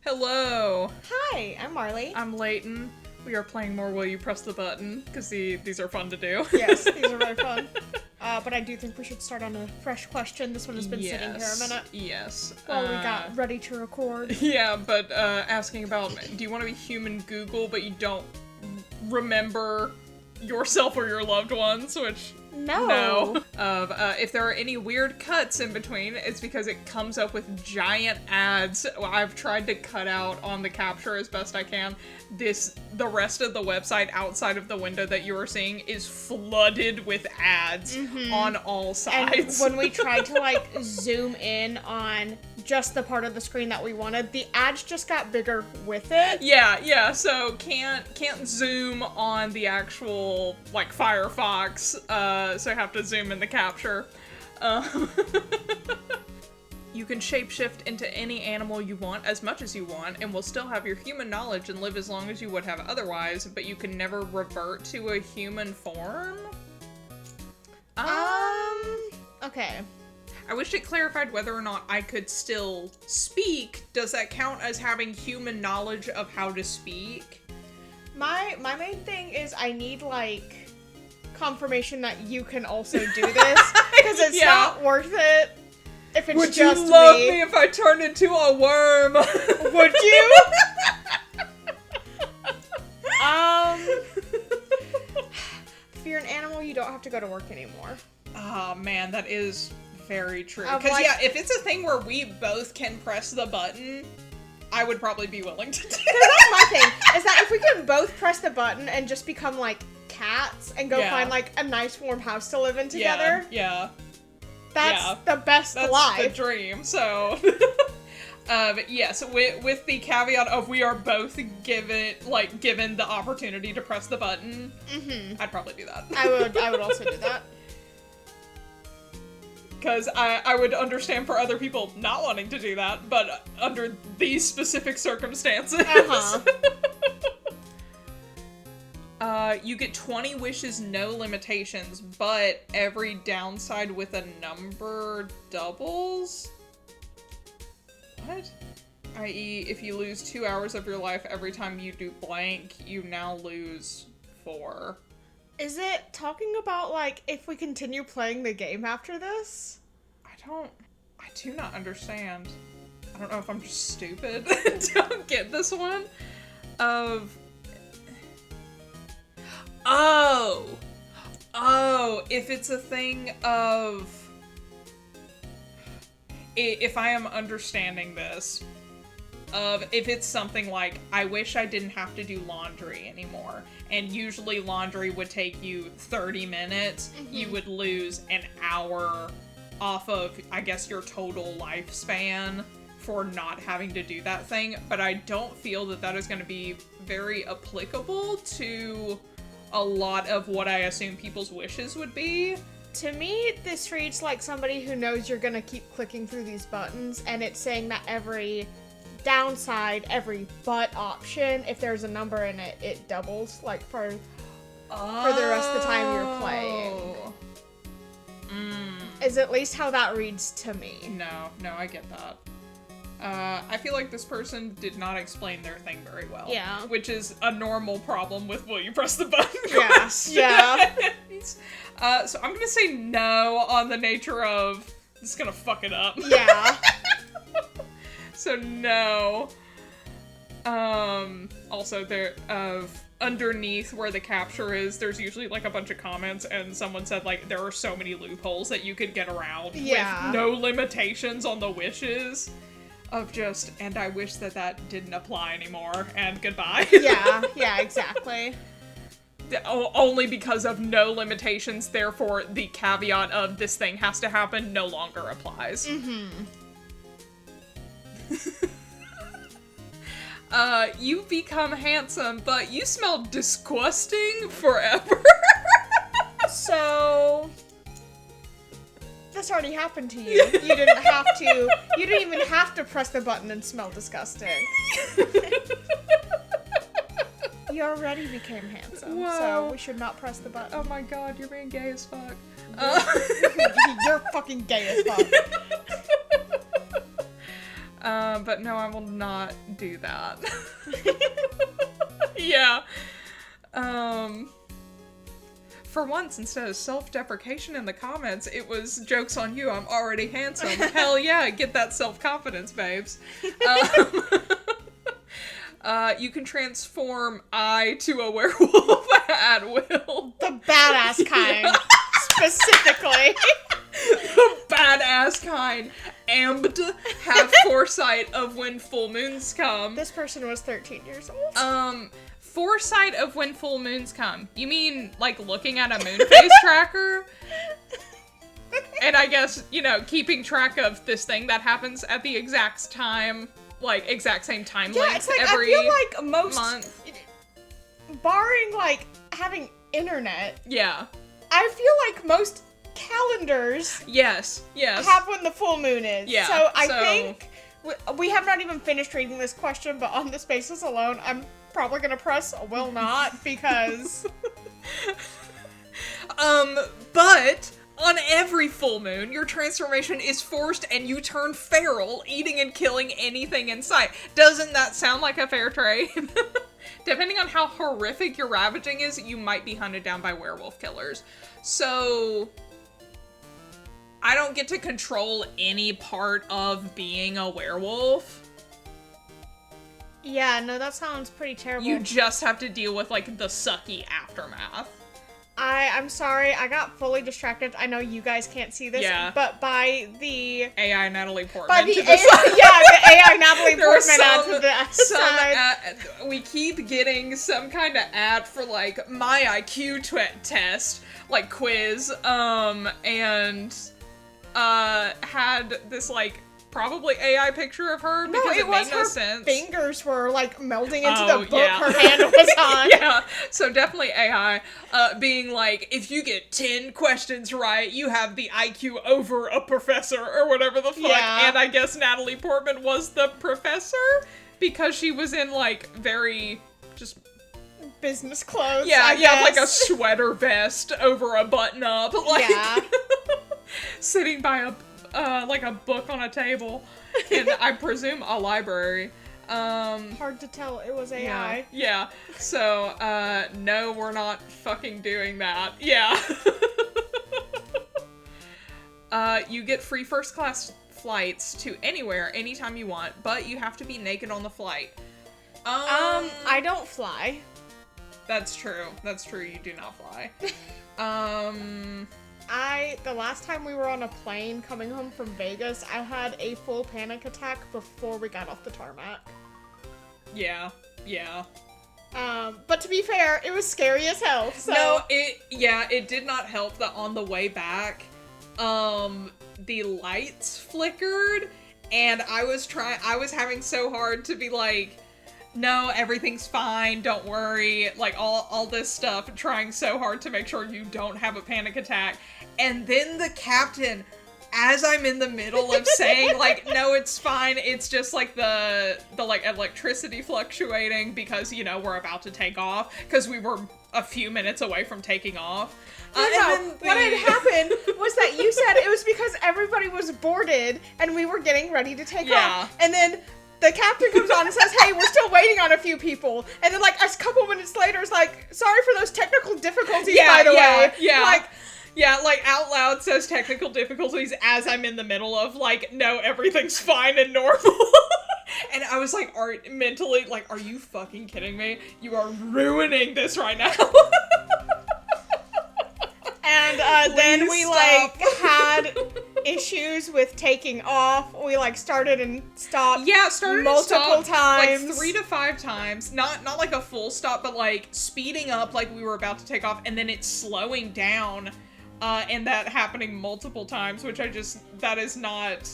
Hello! Hi, I'm Marley. I'm Layton. We are playing more Will You Press the Button, because these are fun to do. Yes, these are very fun. But I do think we should start on a fresh question. This one has been sitting here a minute. Yes. While we got ready to record. Yeah, but asking about, do you want to be human Google, but you don't remember yourself or your loved ones, which... No. If there are any weird cuts in between, it's because it comes up with giant ads. I've tried to cut out on the capture as best I can. The rest of the website outside of the window that you are seeing is flooded with ads on all sides. And when we tried to, zoom in on just the part of the screen that we wanted, the ads just got bigger with it. Yeah, so can't zoom on the actual, Firefox, so I have to zoom in the capture. You can shapeshift into any animal you want as much as you want, and will still have your human knowledge and live as long as you would have otherwise, but you can never revert to a human form? Okay. I wish it clarified whether or not I could still speak. Does that count as having human knowledge of how to speak? My main thing is I need, confirmation that you can also do this, because it's not worth it if it's Would just you love me if I turned into a worm? Would you? If you're an animal, you don't have to go to work anymore. Oh man, that is very true. Because if it's a thing where we both can press the button, I would probably be willing to do that. That's my thing, is that if we can both press the button and just become, cats and go find, a nice warm house to live in together. Yeah. That's the best life. That's the dream, so... yes, with the caveat of we are both given the opportunity to press the button, I'd probably do that. I would also do that. Because I would understand for other people not wanting to do that, but under these specific circumstances. You get 20 wishes, no limitations, but every downside with a number doubles? What? I.e., if you lose 2 hours of your life every time you do blank, you now lose 4. Is it talking about, if we continue playing the game after this? I do not understand. I don't know if I'm just stupid. Don't get this one. If it's a thing of... If I am understanding this, if it's something like, I wish I didn't have to do laundry anymore, and usually laundry would take you 30 minutes, you would lose an hour off of, I guess, your total lifespan for not having to do that thing, but I don't feel that is going to be very applicable to a lot of what I assume people's wishes would be. To me, this reads like somebody who knows you're gonna keep clicking through these buttons, and it's saying that every downside, every but option, if there's a number in it, it doubles, for the rest of the time you're playing. Is at least how that reads to me. No, I get that. I feel like this person did not explain their thing very well. Yeah. Which is a normal problem with Will You Press the Button questions. So I'm gonna say no on the nature of, this is gonna fuck it up. Yeah. So no. Also underneath where the capture is, there's usually a bunch of comments, and someone said there are so many loopholes that you could get around with no limitations on the wishes. Of just, and I wish that didn't apply anymore, and goodbye. Yeah, exactly. Only because of no limitations, therefore the caveat of this thing has to happen no longer applies. You become handsome, but you smell disgusting forever. So... this already happened to you. You didn't even have to press the button and smell disgusting. You already became handsome, so we should not press the button. Oh my god, you're being gay as fuck. You're fucking gay as fuck. But no, I will not do that. Yeah. For once, instead of self-deprecation in the comments, it was jokes on you. I'm already handsome. Hell yeah, get that self-confidence, babes. You can transform I to a werewolf at will. The badass kind, specifically. The badass kind. Ambed, have foresight of when full moons come. This person was 13 years old. Foresight of when full moons come. You mean, like, looking at a moon phase tracker? And I guess, you know, keeping track of this thing that happens at the exact time, like, exact same time length like, every I feel like most, month. barring, like, having internet, Yeah. I feel like most calendars Yes. have when the full moon is. Yeah, So I think we have not even finished reading this question, but on this basis alone, I'm probably gonna press will not because but on every full moon, your transformation is forced and you turn feral, eating and killing anything in sight. Doesn't that sound like a fair trade? Depending on how horrific your ravaging is, you might be hunted down by werewolf killers. So I don't get to control any part of being a werewolf. yeah, no, that sounds pretty terrible. You just have to deal with, like, the sucky aftermath. I'm sorry, I got fully distracted. I know you guys can't see this, Yeah. but by the AI Natalie Portman. by the to AI, the side. the AI Natalie There was Portman ad to the side. we keep getting some kind of ad for, like, my IQ test, like, quiz, and had this, like, probably AI picture of her because it made no sense. Fingers were like melding into Oh, the book yeah. her hand was on. Yeah, so definitely AI being like, if you get 10 questions right, you have the IQ over a professor or whatever the fuck. Yeah. And I guess Natalie Portman was the professor because she was in, like, very just Business clothes. yeah, I you have, like, a guess. sweater vest over a button up, like, Yeah. sitting by like a book on a table in, I presume, a library. Hard to tell. It was AI. Yeah. So, no, we're not fucking doing that. Yeah. You get free first class flights to anywhere, anytime you want, but you have to be naked on the flight. I don't fly. That's true. That's true. You do not fly. The last time we were on a plane coming home from Vegas, I had a full panic attack before we got off the tarmac. Yeah. But to be fair, it was scary as hell. So. No, it did not help that on the way back, the lights flickered, and I was having so hard to be like, no, everything's fine, don't worry, like, all this stuff, trying so hard to make sure you don't have a panic attack, and then the captain, as I'm in the middle of saying, like, no, it's fine, it's just, like, the like, electricity fluctuating, because, you know, we're about to take off, because we were a few minutes away from taking off. What had happened was that you said it was because everybody was boarded, and we were getting ready to take off, and then the captain comes on and says, hey, we're still waiting on a few people. And then, like, a couple minutes later, it's like, sorry for those technical difficulties, by the way. Yeah, like, out loud says technical difficulties as I'm in the middle of, like, no, everything's fine and normal. And I was like, mentally, like, are you fucking kidding me? You are ruining this right now. And then we, stop. like, had issues with taking off. We, like, started and stopped multiple times. Like 3 to 5 times. Not like a full stop, but, like, speeding up like we were about to take off, and then it's slowing down, and that happening multiple times, which that is not,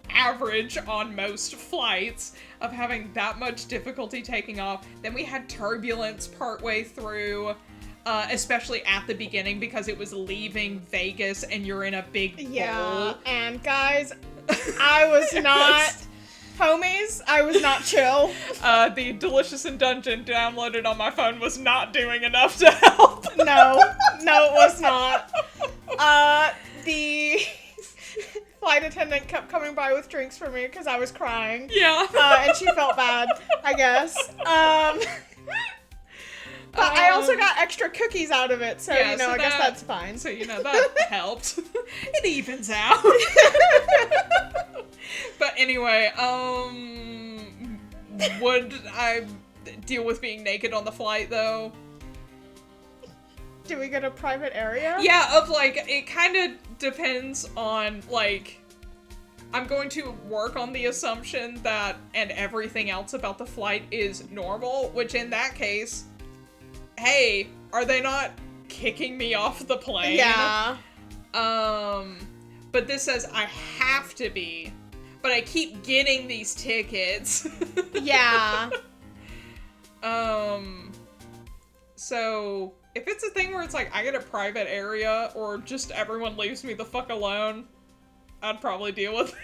average on most flights, of having that much difficulty taking off. Then we had turbulence partway through, especially at the beginning, because it was leaving Vegas and you're in a big bowl. And guys, I was not, homies, I was not chill. The Delicious in Dungeon downloaded on my phone was not doing enough to help. No, it was not. The flight attendant kept coming by with drinks for me because I was crying. Yeah. And she felt bad, I guess. But I also got extra cookies out of it, so, yeah, I guess that's fine. So, that helped. It evens out. But anyway, would I deal with being naked on the flight, though? Do we get a private area? Yeah, it kind of depends on, I'm going to work on the assumption that, and everything else about the flight is normal, which in that case, hey, are they not kicking me off the plane? Yeah. But this says I have to be, but I keep getting these tickets. Yeah. So, if it's a thing where it's I get a private area, or just everyone leaves me the fuck alone, I'd probably deal with it.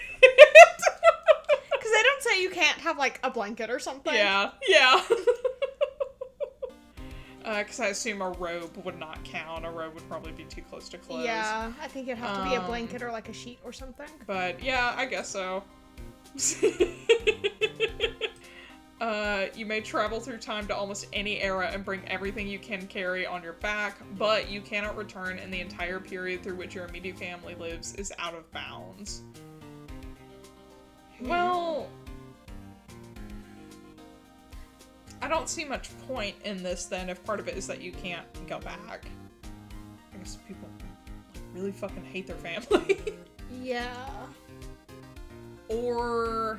Because they don't say you can't have, a blanket or something. Yeah. Because I assume a robe would not count. A robe would probably be too close to clothes. Yeah, I think it'd have to be a blanket or, a sheet or something. But, yeah, I guess so. You may travel through time to almost any era and bring everything you can carry on your back, but you cannot return, and the entire period through which your immediate family lives is out of bounds. Well, I don't see much point in this then if part of it is that you can't go back. I guess people really fucking hate their family. Yeah. Or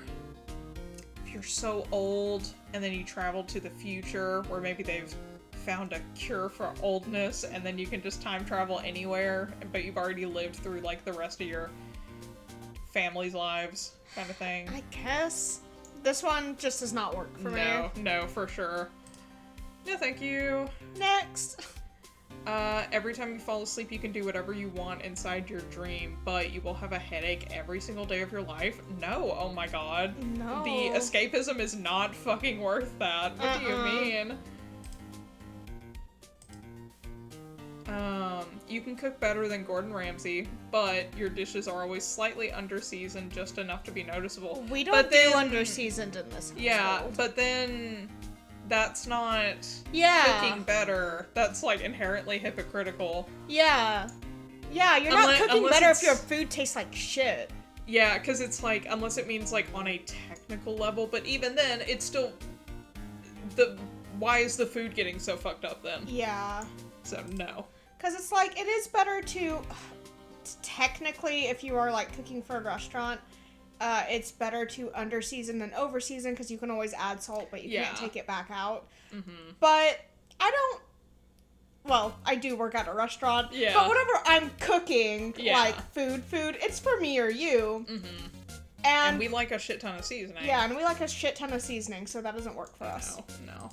if you're so old and then you travel to the future where maybe they've found a cure for oldness and then you can just time travel anywhere, but you've already lived through the rest of your family's lives kind of thing. I guess. This one just does not work for me. No, for sure. No, thank you. Next. Every time you fall asleep, you can do whatever you want inside your dream, but you will have a headache every single day of your life. No, oh my god. No. The escapism is not fucking worth that. What do you mean? You can cook better than Gordon Ramsay, but your dishes are always slightly underseasoned, just enough to be noticeable. We don't do underseasoned in this household. Yeah, but then that's not cooking better. That's inherently hypocritical. Yeah. Yeah, you're not cooking better if your food tastes like shit. Yeah, because it's unless it means on a technical level, but even then, it's still why is the food getting so fucked up then? Yeah. So, no. Because it's it is better to, technically, if you are cooking for a restaurant, it's better to underseason than overseason because you can always add salt, but you can't take it back out. Mm-hmm. But I do work at a restaurant, but whenever I'm cooking, food, it's for me or you. Mm-hmm. And we like a shit ton of seasoning. Yeah, and we like a shit ton of seasoning, so that doesn't work for us. No.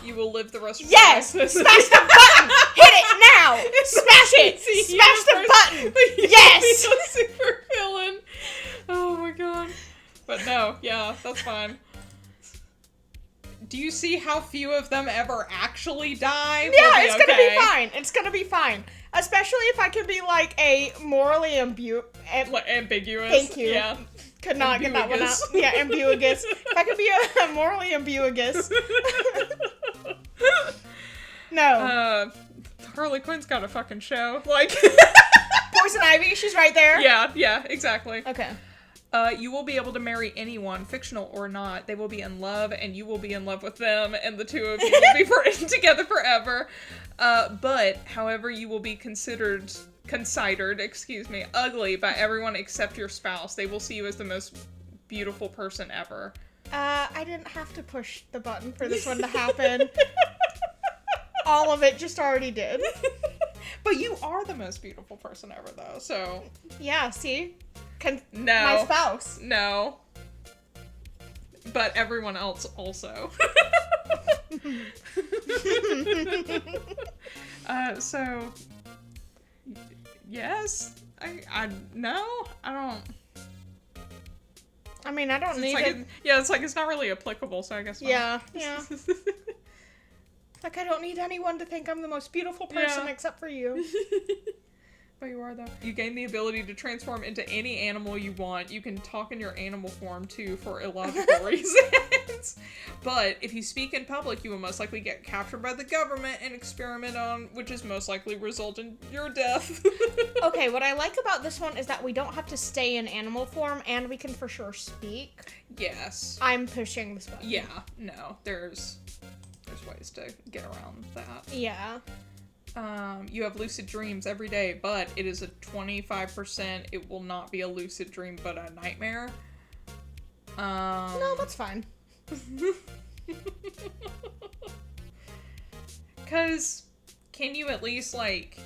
You will live the rest of your life. Yes! Smash the button! Hit it now! Smash it! Smash the button! Yes! Super villain. Oh my god. But no, yeah, that's fine. Do you see how few of them ever actually die? Yeah, it's gonna be fine. It's gonna be fine. Especially if I could be a morally ambiguous. Thank you. Yeah. Could not get that one out. Yeah, ambiguous. If I could be a morally ambiguous. No. Harley Quinn's got a fucking show. Poison Ivy, she's right there. Yeah, exactly. Okay. You will be able to marry anyone, fictional or not. They will be in love, and you will be in love with them, and the two of you will be together forever. But, however, you will be considered, ugly by everyone except your spouse. They will see you as the most beautiful person ever. I didn't have to push the button for this one to happen. All of it just already did. But you are the most beautiful person ever, though, so... Yeah, see? No. My spouse. No. But everyone else also. So... Yes? No? I don't... I mean, I don't need it. It's not really applicable, so I guess not. Yeah. I don't need anyone to think I'm the most beautiful person except for you. But you are, though. You gain the ability to transform into any animal you want. You can talk in your animal form, too, for illogical reasons. But if you speak in public, you will most likely get captured by the government and experiment on, which is most likely result in your death. Okay, what I like about this one is that we don't have to stay in animal form, and we can for sure speak. Yes. I'm pushing this button. Yeah, no, there's ways to get around that. Yeah. You have lucid dreams every day, but it is a 25%. It will not be a lucid dream, but a nightmare. No, that's fine. Because can you at least, like,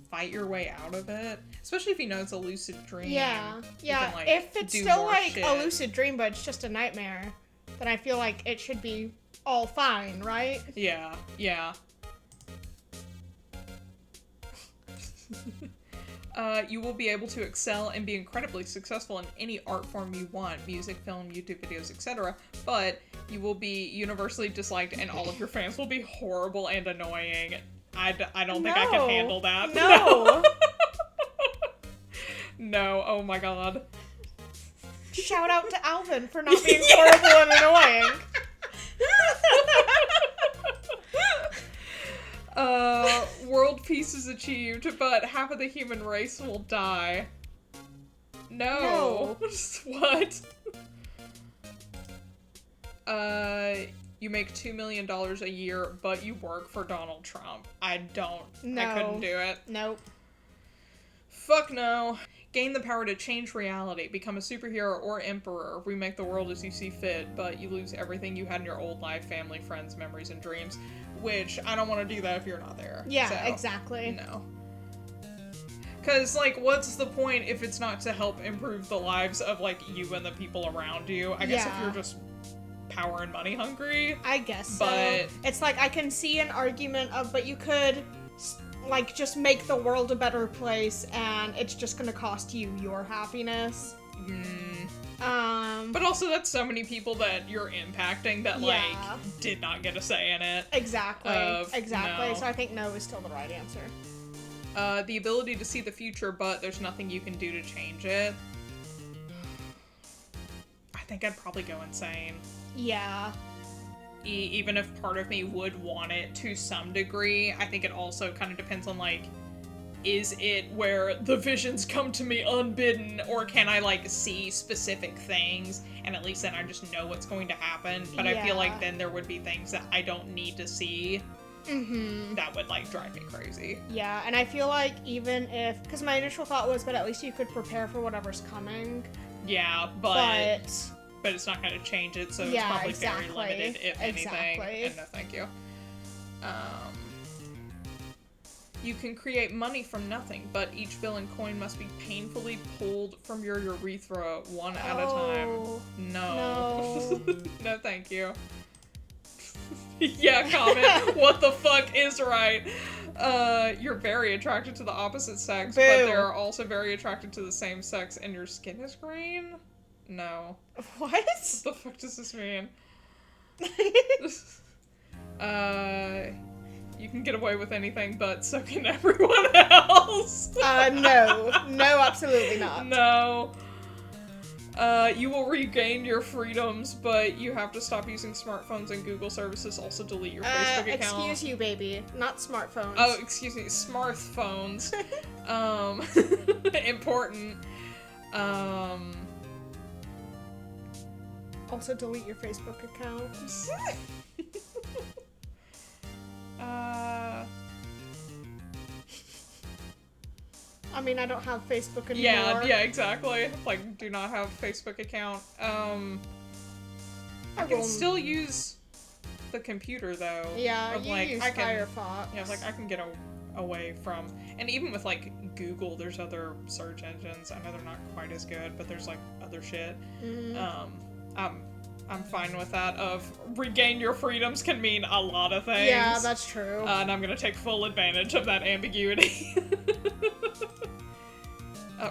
fight your way out of it? Especially if you know it's a lucid dream. Yeah. Yeah. Can, like, if it's do still, more like, shit. a lucid dream, but it's just a nightmare, then I feel like it should be all fine, right? Yeah, yeah. You will be able to excel and be incredibly successful in any art form you want, music, film, YouTube videos, etc. But you will be universally disliked and all of your fans will be horrible and annoying. I don't think I can handle that. No. No, oh my god. Shout out to Alvin for not being horrible and annoying. World peace is achieved, but half of the human race will die. No. What? You make $2 million a year, but you work for Donald Trump. I couldn't do it. Nope. Fuck no. Gain the power to change reality, become a superhero or emperor, remake the world as you see fit, but you lose everything you had in your old life, family, friends, memories, and dreams. Which, I don't want to do that if you're not there. Yeah, so, exactly. No. Because, like, what's the point if it's not to help improve the lives of, like, you and the people around you? I guess if you're just power and money hungry. I guess so. But it's like, I can see an argument of, but you could, like, just make the world a better place, and it's just gonna cost you your happiness. But also, that's so many people that you're impacting that, like, did not get a say in it. Exactly. Exactly. No. So I think no is still the right answer. The ability to see the future, but there's nothing you can do to change it. I think I'd probably go insane. Yeah. Even if part of me would want it to some degree, I think it also kind of depends on, like, is it where the visions come to me unbidden, or can I, like, see specific things, and at least then I just know what's going to happen, but I feel like then there would be things that I don't need to see that would, like, drive me crazy. Yeah, and I feel like even if, because my initial thought was, but at least you could prepare for whatever's coming. Yeah, but it's not going to change it, so it's probably very limited, if anything. And no thank you. You can create money from nothing, but each villain coin must be painfully pulled from your urethra one at a time. No. No, thank you. Yeah, comment. What the fuck is right? You're very attracted to the opposite sex, but they're also very attracted to the same sex, and your skin is green? No. What? What the fuck does this mean? You can get away with anything, but so can everyone else. No. No, absolutely not. No. You will regain your freedoms, but you have to stop using smartphones and Google services. Also delete your Facebook account. Excuse you, baby. Not smartphones. Oh, excuse me. Smartphones. Important. Also delete your Facebook account. I mean, I don't have Facebook anymore. Yeah, exactly. Like, do not have a Facebook account. I can still use the computer, though. Yeah, of, you like, use Firefox. Yeah, like, I can get away from... And even with, like, Google, there's other search engines. I know they're not quite as good, but there's, like, other shit. I'm fine with that. Of regain your freedoms can mean a lot of things. Yeah, that's true. And I'm gonna take full advantage of that ambiguity.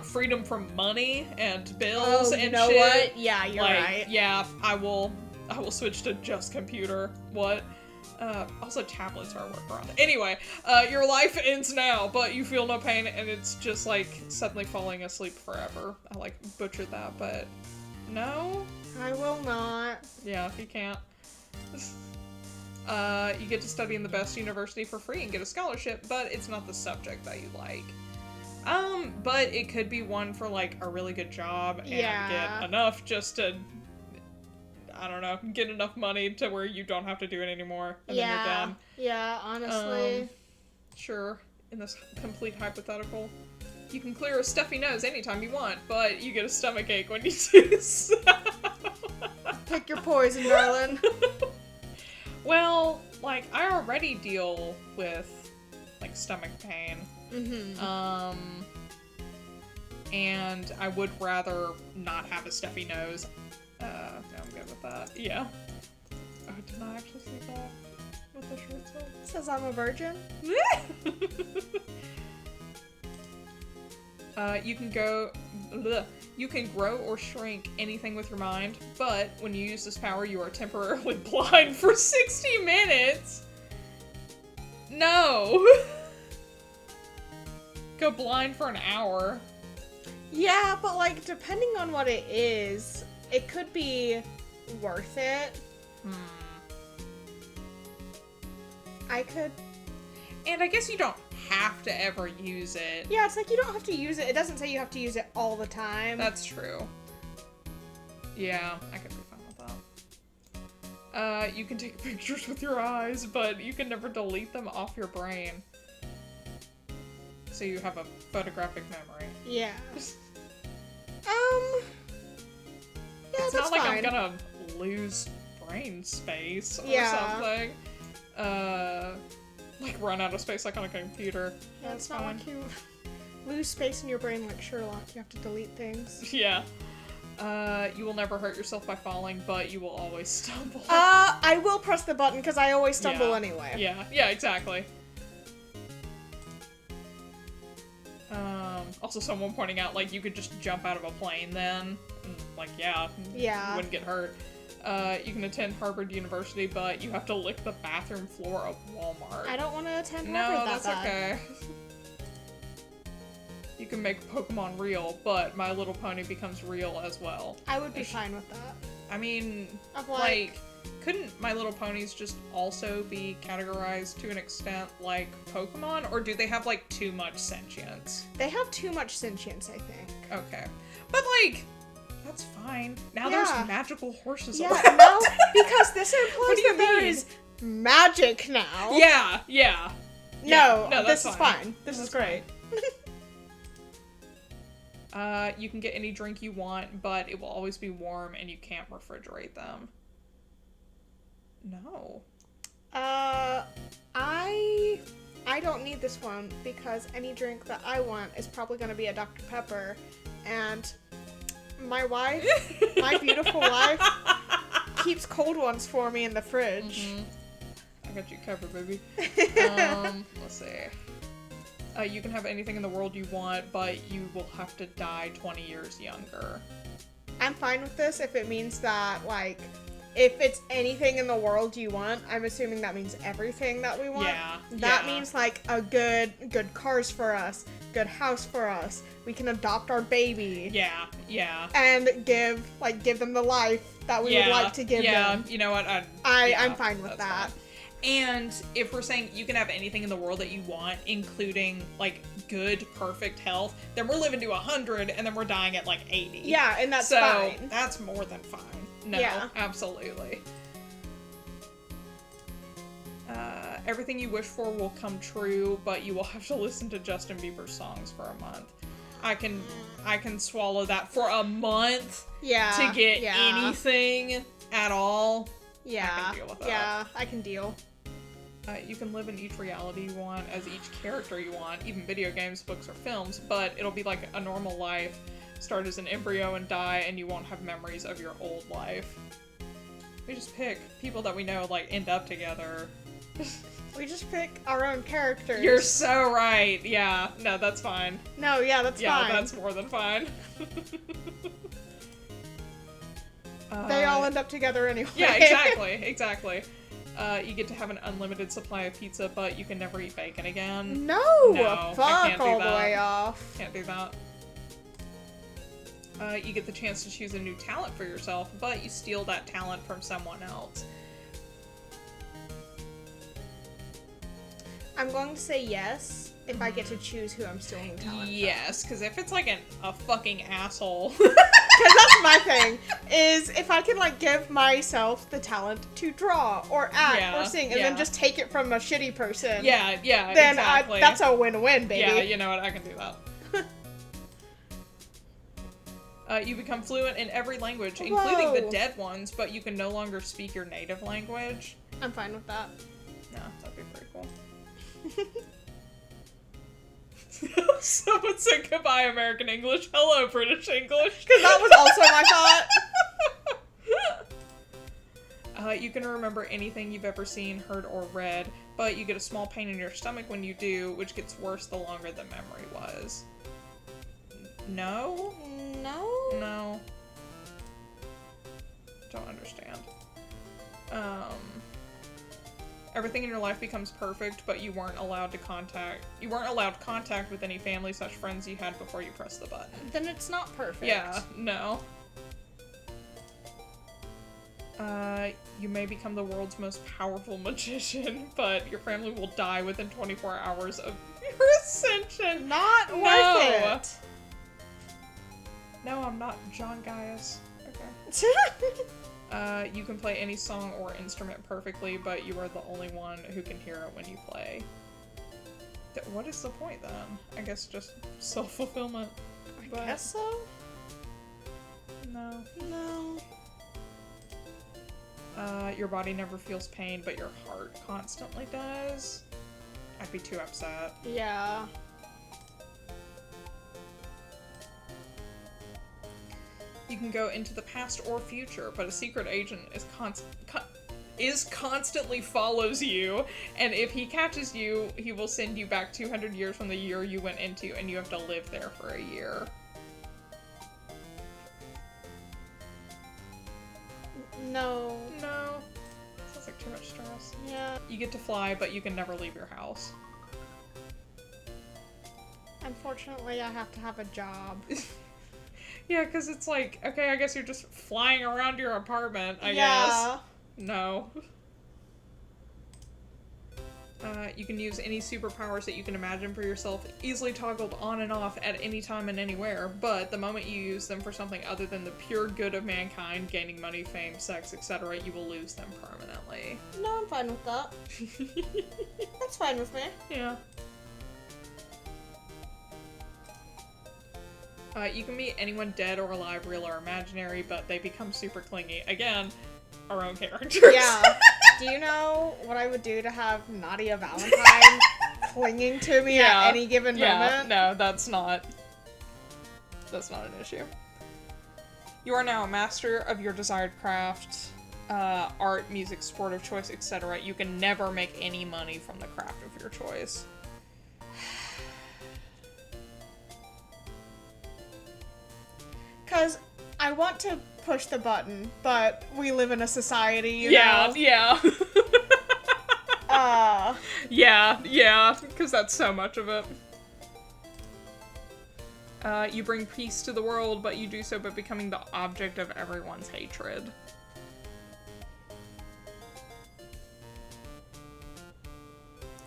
Freedom from money and bills and shit. You know what? Yeah, you're right. Yeah, I will switch to just computer. What? Also tablets are a workaround. Anyway, your life ends now, but you feel no pain, and it's just like suddenly falling asleep forever. I like butchered that, but no? I will not. Yeah, you can't. You get to study in the best university for free and get a scholarship, but it's not the subject that you like. But it could be one for like a really good job and get enough just to, I don't know, get enough money to where you don't have to do it anymore, and then you're done. Yeah, honestly. Sure, in this complete hypothetical. You can clear a stuffy nose anytime you want, but you get a stomachache when you do so. Pick your poison, darling. Well, like, I already deal with, like, stomach pain. Mm-hmm. And I would rather not have a stuffy nose. No, I'm good with that. Yeah. Oh, did I actually say that? What the shirt said? It says I'm a virgin. You can grow or shrink anything with your mind, but when you use this power, you are temporarily blind for 60 minutes. No. Go blind for an hour. Yeah, but like, depending on what it is, it could be worth it. I could... And I guess you don't have to ever use it. Yeah, it's like you don't have to use it. It doesn't say you have to use it all the time. That's true. Yeah, I could be fine with that. You can take pictures with your eyes, but you can never delete them off your brain. So you have a photographic memory. Yeah. Yeah, it's that's not like fine. I'm gonna lose brain space or something. Like run out of space like on a computer. Yeah, it's not like you lose space in your brain like Sherlock. You have to delete things. Yeah. You will never hurt yourself by falling, but you will always stumble. I will press the button because I always stumble anyway. Yeah, exactly. Also someone pointing out, like, you could just jump out of a plane then. And, like, you wouldn't get hurt. You can attend Harvard University, but you have to lick the bathroom floor of Walmart. I don't want to attend Harvard that's okay. You can make Pokemon real, but My Little Pony becomes real as well. I would be fine with that. I mean, like, couldn't My Little Ponies just also be categorized to an extent like Pokemon? Or do they have, like, too much sentience? They have too much sentience, I think. Okay. But, like, that's fine. Now there's magical horses around. No, because this implies that there is magic now. Yeah. No, that's this is fine. This is great. You can get any drink you want, but it will always be warm and you can't refrigerate them. No. I don't need this one because any drink that I want is probably going to be a Dr. Pepper, and my wife, my beautiful wife, keeps cold ones for me in the fridge. Mm-hmm. I got you covered, baby. Let's see. You can have anything in the world you want, but you will have to die 20 years younger. I'm fine with this if it means that, like, if it's anything in the world you want, I'm assuming that means everything that we want. That means, like, a good cars for us, good house for us. We can adopt our baby. Yeah. And give them the life that we would like to give them. You know what? I'm fine with that. Fine. And if we're saying you can have anything in the world that you want, including, like, good, perfect health, then we're living to 100, and then we're dying at, like, 80. Yeah, and that's fine. So, that's more than fine. No, absolutely. Everything you wish for will come true, but you will have to listen to Justin Bieber songs for a month. I can swallow that for a month. To get anything at all. Yeah. I can deal with that. Yeah, I can deal. You can live in each reality you want as each character you want, even video games, books, or films, but it'll be like a normal life. Start as an embryo and die, and you won't have memories of your old life. We just pick people that we know, like, end up together. We just pick our own characters. You're so right. Yeah. No, that's fine. No, yeah, that's fine. Yeah, that's more than fine. They all end up together anyway. Yeah, exactly. You get to have an unlimited supply of pizza, but you can never eat bacon again. No, I fuck can't do all that. the way off. Can't do that. You get the chance to choose a new talent for yourself, but you steal that talent from someone else. I'm going to say yes if I get to choose who I'm stealing talent Yes, because if it's like a fucking asshole. Because that's my thing, is if I can, like, give myself the talent to draw, or act, or sing, and then just take it from a shitty person. Yeah, then exactly. That's a win-win, baby. Yeah, you know what, I can do that. You become fluent in every language, including the dead ones, but you can no longer speak your native language. I'm fine with that. No, that'd be pretty cool. Someone said goodbye American English, hello British English. Because that was also my thought. You can remember anything you've ever seen, heard, or read, but you get a small pain in your stomach when you do, which gets worse the longer the memory was. No? No? No. Don't understand. Everything in your life becomes perfect, but you weren't allowed contact with any family/friends you had before you pressed the button. Then it's not perfect. Yeah, no. You may become the world's most powerful magician, but your family will die within 24 hours of your ascension. Not worth it. No, I'm not John Gaius. Okay. You can play any song or instrument perfectly, but you are the only one who can hear it when you play. What is the point then? I guess just self-fulfillment. I guess so? No. No. Your body never feels pain, but your heart constantly does. I'd be too upset. Yeah. You can go into the past or future, but a secret agent is constantly follows you, and if he catches you, he will send you back 200 years from the year you went into, and you have to live there for a year. No. No. Sounds like too much stress. Yeah. You get to fly, but you can never leave your house. Unfortunately, I have to have a job. Yeah, because it's like, okay, I guess you're just flying around your apartment, I guess. No. You can use any superpowers that you can imagine for yourself, easily toggled on and off at any time and anywhere, but the moment you use them for something other than the pure good of mankind, gaining money, fame, sex, etc., you will lose them permanently. No, I'm fine with that. That's fine with me. Yeah. You can meet anyone dead or alive, real or imaginary, but they become super clingy. Again, our own characters. Yeah. Do you know what I would do to have Nadia Valentine clinging to me at any given moment? No, that's not an issue. You are now a master of your desired craft, art, music, sport of choice, etc. You can never make any money from the craft of your choice. Because I want to push the button, but we live in a society, you know? Yeah. Yeah, because that's so much of it. You bring peace to the world, but you do so by becoming the object of everyone's hatred.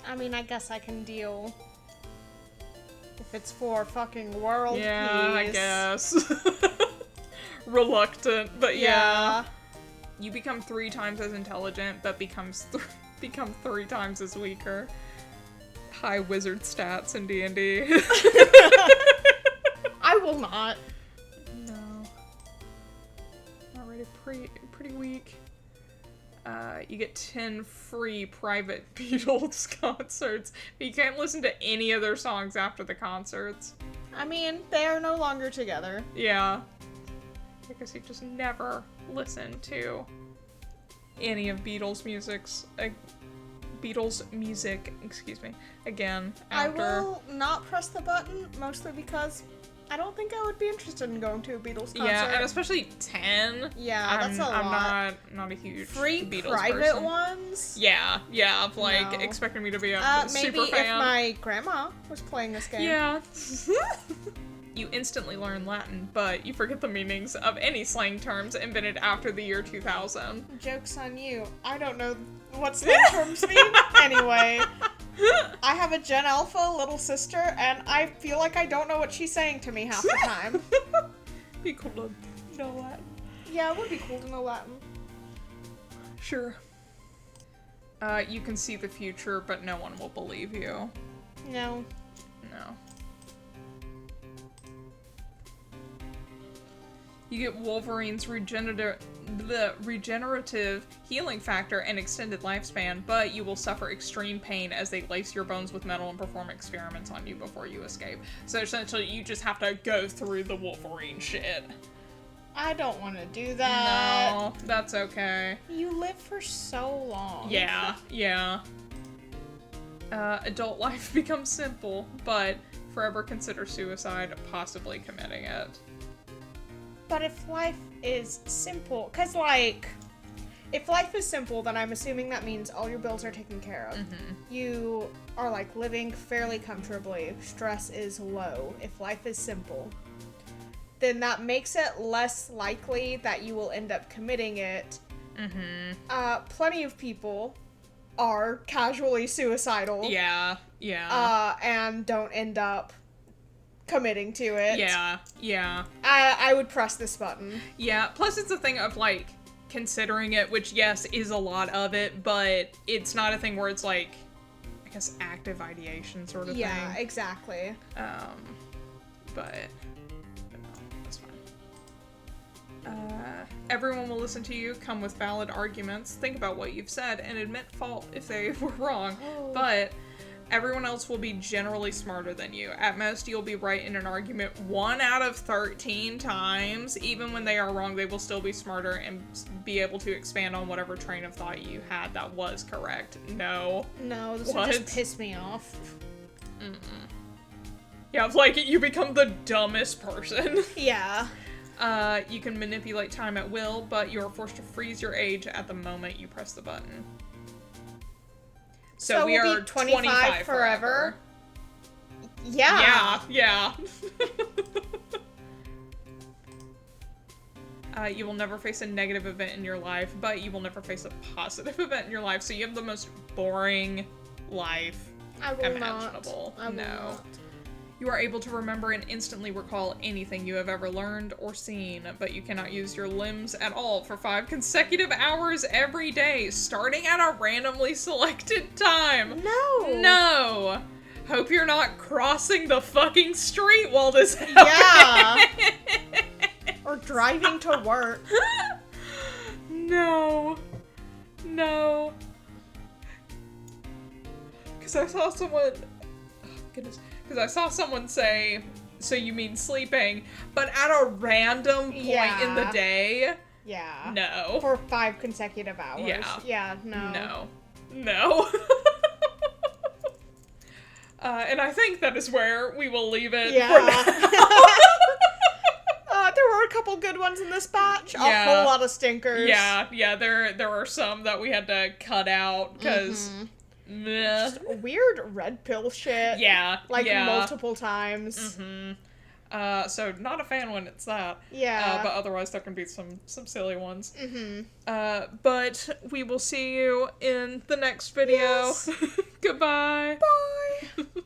I mean, I guess I can deal if it's for fucking world peace. I guess. Reluctant, but yeah. You become 3 times as intelligent, but become 3 times as weaker. High wizard stats in D&D. I will not. No. Already pretty weak. You get 10 free private Beatles concerts, but you can't listen to any of their songs after the concerts. I mean, they are no longer together. Yeah. Because you just never listen to any of Beatles music, excuse me, again, after. I will not press the button, mostly because I don't think I would be interested in going to a Beatles concert. Yeah, and especially 10. Yeah, that's a lot. I'm not a huge Free Beatles private person. ones? Yeah, like, No. expecting me to be a Maybe super fan. if my grandma was playing this game. Yeah. You instantly learn Latin, but you forget the meanings of any slang terms invented after the year 2000. Joke's on you. I don't know what slang terms mean. Anyway, I have a Gen Alpha little sister, and I feel like I don't know what she's saying to me half the time. Be cool to know Latin. Yeah, it would be cool to know Latin. Sure. You can see the future, but no one will believe you. No. No. You get Wolverine's regenerative healing factor and extended lifespan, but you will suffer extreme pain as they lace your bones with metal and perform experiments on you before you escape. So essentially, you just have to go through the Wolverine shit. I don't want to do that. No, that's okay. You live for so long. Yeah. Adult life becomes simple, but forever consider suicide, possibly committing it. But if life is simple, because, like, if life is simple, then I'm assuming that means all your bills are taken care of. Mm-hmm. You are, like, living fairly comfortably. Stress is low. If life is simple, then that makes it less likely that you will end up committing it. Mm-hmm. Plenty of people are casually suicidal. Yeah. And don't end up committing to it. Yeah. I would press this button. Yeah, plus it's a thing of, like, considering it, which, yes, is a lot of it, but it's not a thing where it's, like, I guess, active ideation sort of thing. Yeah, exactly. But no, that's fine. Everyone will listen to you, come with valid arguments, think about what you've said, and admit fault if they were wrong, but everyone else will be generally smarter than you. At most, you'll be right in an argument 1 out of 13 times. Even when they are wrong, they will still be smarter and be able to expand on whatever train of thought you had that was correct. No, this would just piss me off. Yeah, like, you become the dumbest person. Yeah. You can manipulate time at will, but you are forced to freeze your age at the moment you press the button. So we are 25 forever. Yeah. You will never face a negative event in your life, but you will never face a positive event in your life. So you have the most boring life imaginable. I will not. You are able to remember and instantly recall anything you have ever learned or seen, but you cannot use your limbs at all for 5 consecutive hours every day, starting at a randomly selected time. No! Hope you're not crossing the fucking street while this happens. Yeah! Or driving to work. No. Because I saw someone... Oh, goodness. Because I saw someone say, so you mean sleeping, but at a random point in the day? Yeah. No. For 5 consecutive hours. Yeah. No. And I think that is where we will leave it Yeah. for now. There were a couple good ones in this batch. A whole lot of stinkers. Yeah, there were some that we had to cut out, because... Just weird red pill shit. Multiple times. So not a fan when it's that. Yeah. But otherwise there can be some silly ones. But we will see you in the next video. Yes. Goodbye. Bye.